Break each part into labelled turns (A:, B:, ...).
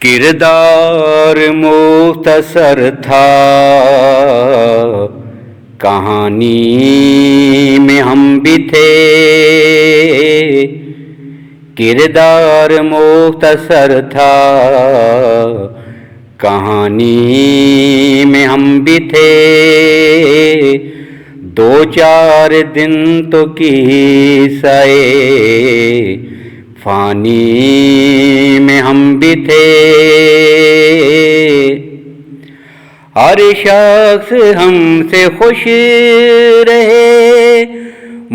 A: کردار مختصر تھا کہانی میں ہم بھی تھے، کردار مختصر تھا کہانی میں ہم بھی تھے، دو چار دن تو قصہ فانی میں ہم بھی تھے، ہر شخص ہم سے خوش رہے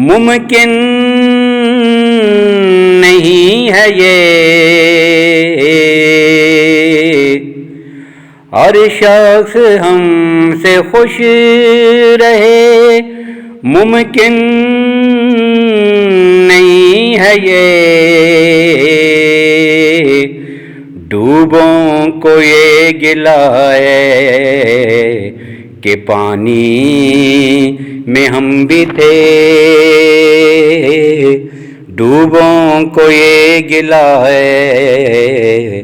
A: ممکن نہیں ہے یہ، ہر شخص ہم سے خوش رہے ممکن نہیں ہے یہ، ڈوبوں کو یہ گلہ ہے کہ پانی میں ہم بھی تھے، ڈوبوں کو یہ گلہ ہے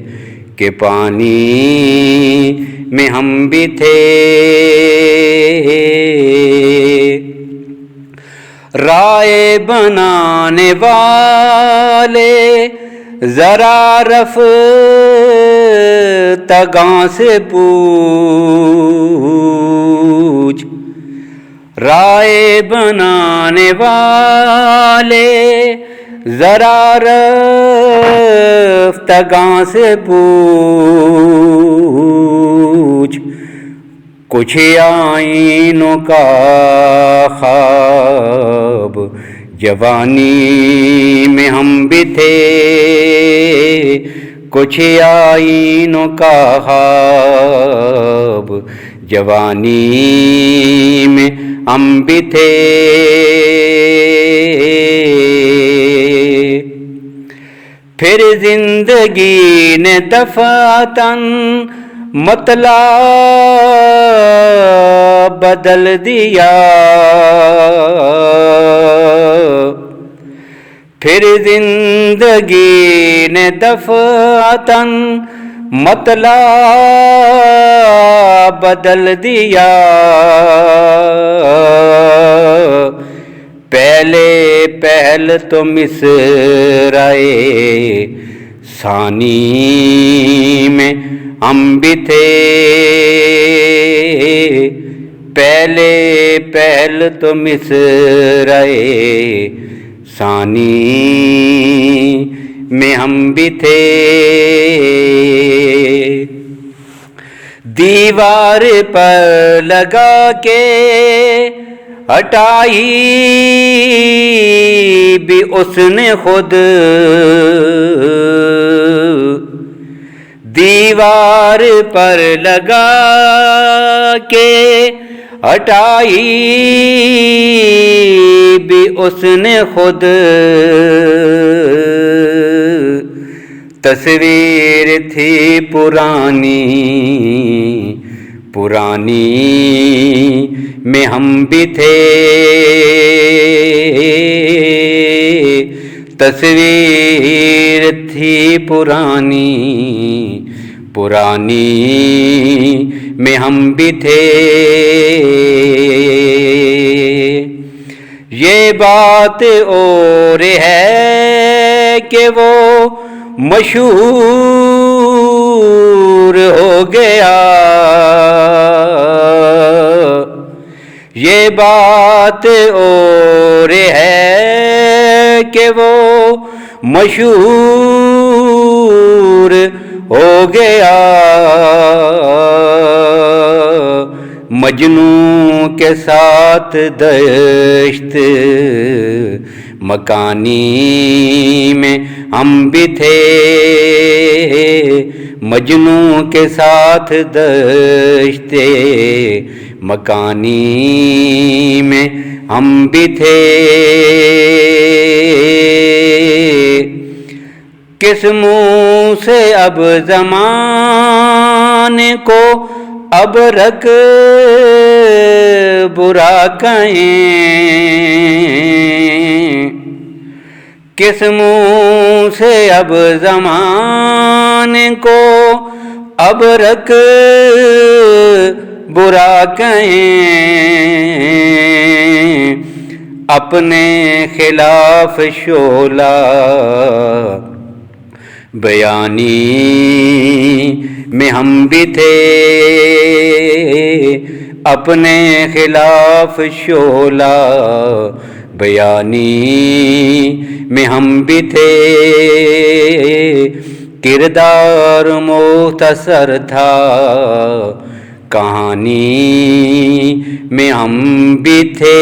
A: کہ پانی میں ہم بھی تھے، رائے بنانے والے ذرا رفتگاں سے پوچھ، رائے بنانے والے ذرا رفتگاں سے پوچھ، کچھ آئینوں کا خواب جوانی میں ہم بھی تھے، کچھ آئینوں کا خواب جوانی میں ہم بھی تھے، پھر زندگی نے دفعتاً مطلب بدل دیا، پھر زندگی نے دفعتاً مطلب بدل دیا، پہل تو مصرعِ ثانی میں ہم بھی تھے، پہل تو مصرعِ ثانی میں ہم بھی تھے، دیوار پر لگا کے ہٹائی بھی اس نے خود، دیوار پر لگا کے ہٹائی بھی اس نے خود، تصویر تھی پرانی میں ہم بھی تھے، تصویر تھی پرانی میں ہم بھی تھے، یہ بات اور ہے کہ وہ مشہور ہو گیا، یہ بات اور ہے کہ وہ مشہور ہو گیا، مجنوں کے ساتھ دشت مکانی میں ہم بھی تھے، مجنوں کے ساتھ دشت مکانی میں ہم بھی تھے، کس منہ سے اب زمانے کو ابرک برا کہیں، کس منہ سے اب زمانے کو اب رکھ برا کہیں، اپنے خلاف شعلہ بیانی میں ہم بھی تھے، اپنے خلاف شعلہ بیانی میں ہم بھی تھے، کردار مختصر تھا کہانی میں ہم بھی تھے۔